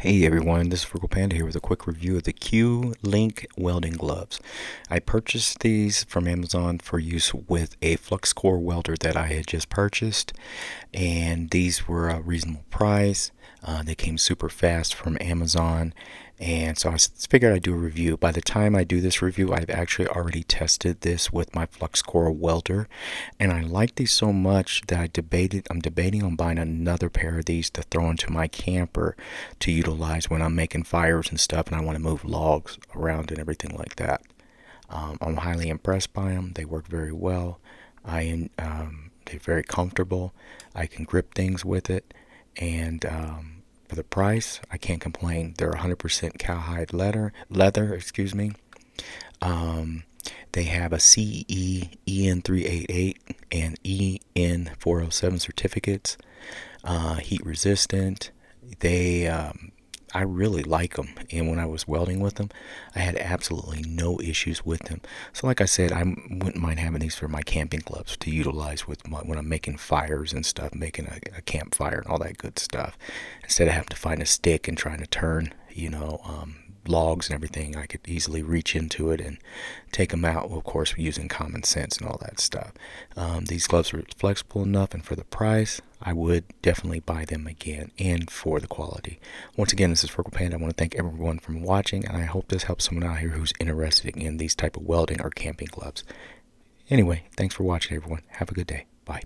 Hey everyone, this is Frugal Panda here with a quick review of the Qeelink Welding gloves. I purchased these from Amazon for use with a flux core welder that I had just purchased, and these were a reasonable price. They came super fast from Amazon, and so I figured I'd do a review. By the time I do this review, I've actually already tested this with my flux core welder, and I like these so much that I'm debating on buying another pair of these to throw into my camper to utilize when I'm making fires and stuff, and I want to move logs around and everything like that. I'm highly impressed by them. They work very well. They're very comfortable. I can grip things with it, and for the price, I can't complain. They're 100% cowhide leather, excuse me. Um, they have a CE EN388 and EN407 certificates. Heat resistant. They I really like them, and when I was welding with them, I had absolutely no issues with them. So like I said, I wouldn't mind having these for my camping gloves to utilize when I'm making fires and stuff, making a campfire and all that good stuff. Instead of having to find a stick and trying to turn, logs and everything, I could easily reach into it and take them out, of course, using common sense and all that stuff. These gloves are flexible enough, and for the price, I would definitely buy them again, and for the quality. Once again, this is Frugal Panda. I want to thank everyone for watching, and I hope this helps someone out here who's interested in these type of welding or camping gloves. Anyway, thanks for watching, everyone. Have a good day. Bye.